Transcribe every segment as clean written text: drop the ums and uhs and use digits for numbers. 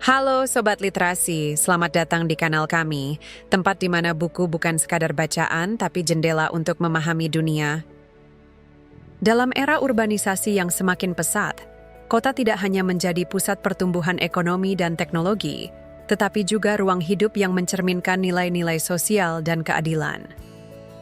Halo Sobat Literasi, selamat datang di kanal kami, tempat di mana buku bukan sekadar bacaan tapi jendela untuk memahami dunia. Dalam era urbanisasi yang semakin pesat, kota tidak hanya menjadi pusat pertumbuhan ekonomi dan teknologi, tetapi juga ruang hidup yang mencerminkan nilai-nilai sosial dan keadilan.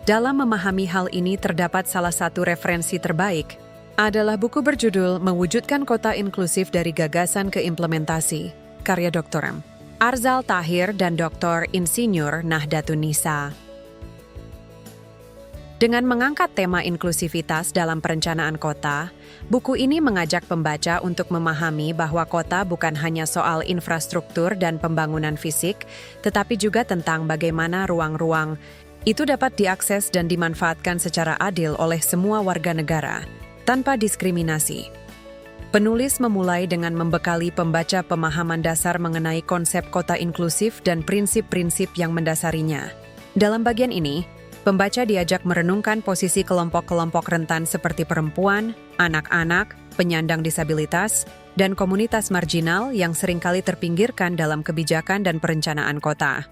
Dalam memahami hal ini terdapat salah satu referensi terbaik, adalah buku berjudul Mewujudkan Kota Inklusif dari Gagasan ke Implementasi, karya Dr. Arzal Tahir dan Dr. Insinyur Nahdlatun Nisa. Dengan mengangkat tema inklusivitas dalam perencanaan kota, buku ini mengajak pembaca untuk memahami bahwa kota bukan hanya soal infrastruktur dan pembangunan fisik, tetapi juga tentang bagaimana ruang-ruang itu dapat diakses dan dimanfaatkan secara adil oleh semua warga negara, tanpa diskriminasi. Penulis memulai dengan membekali pembaca pemahaman dasar mengenai konsep kota inklusif dan prinsip-prinsip yang mendasarinya. Dalam bagian ini, pembaca diajak merenungkan posisi kelompok-kelompok rentan seperti perempuan, anak-anak, penyandang disabilitas, dan komunitas marginal yang seringkali terpinggirkan dalam kebijakan dan perencanaan kota.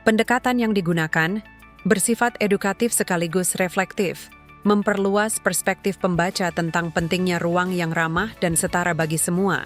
Pendekatan yang digunakan bersifat edukatif sekaligus reflektif, memperluas perspektif pembaca tentang pentingnya ruang yang ramah dan setara bagi semua.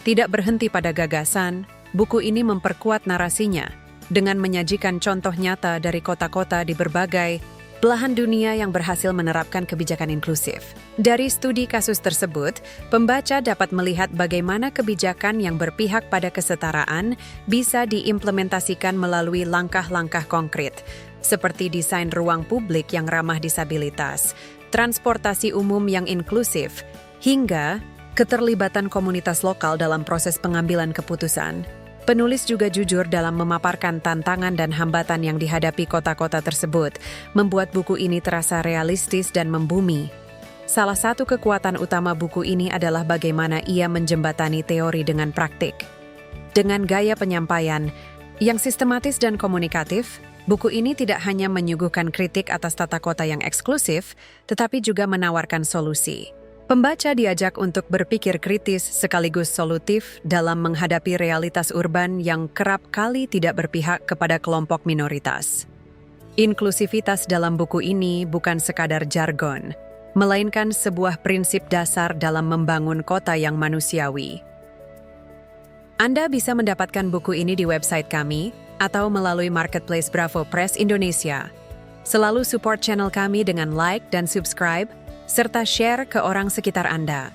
Tidak berhenti pada gagasan, buku ini memperkuat narasinya dengan menyajikan contoh nyata dari kota-kota di berbagai belahan dunia yang berhasil menerapkan kebijakan inklusif. Dari studi kasus tersebut, pembaca dapat melihat bagaimana kebijakan yang berpihak pada kesetaraan bisa diimplementasikan melalui langkah-langkah konkret, seperti desain ruang publik yang ramah disabilitas, transportasi umum yang inklusif, hingga keterlibatan komunitas lokal dalam proses pengambilan keputusan. Penulis juga jujur dalam memaparkan tantangan dan hambatan yang dihadapi kota-kota tersebut, membuat buku ini terasa realistis dan membumi. Salah satu kekuatan utama buku ini adalah bagaimana ia menjembatani teori dengan praktik. Dengan gaya penyampaian yang sistematis dan komunikatif, buku ini tidak hanya menyuguhkan kritik atas tata kota yang eksklusif, tetapi juga menawarkan solusi. Pembaca diajak untuk berpikir kritis sekaligus solutif dalam menghadapi realitas urban yang kerap kali tidak berpihak kepada kelompok minoritas. Inklusivitas dalam buku ini bukan sekadar jargon, melainkan sebuah prinsip dasar dalam membangun kota yang manusiawi. Anda bisa mendapatkan buku ini di website kami atau melalui marketplace Bravo Press Indonesia. Selalu support channel kami dengan like dan subscribe, serta share ke orang sekitar Anda.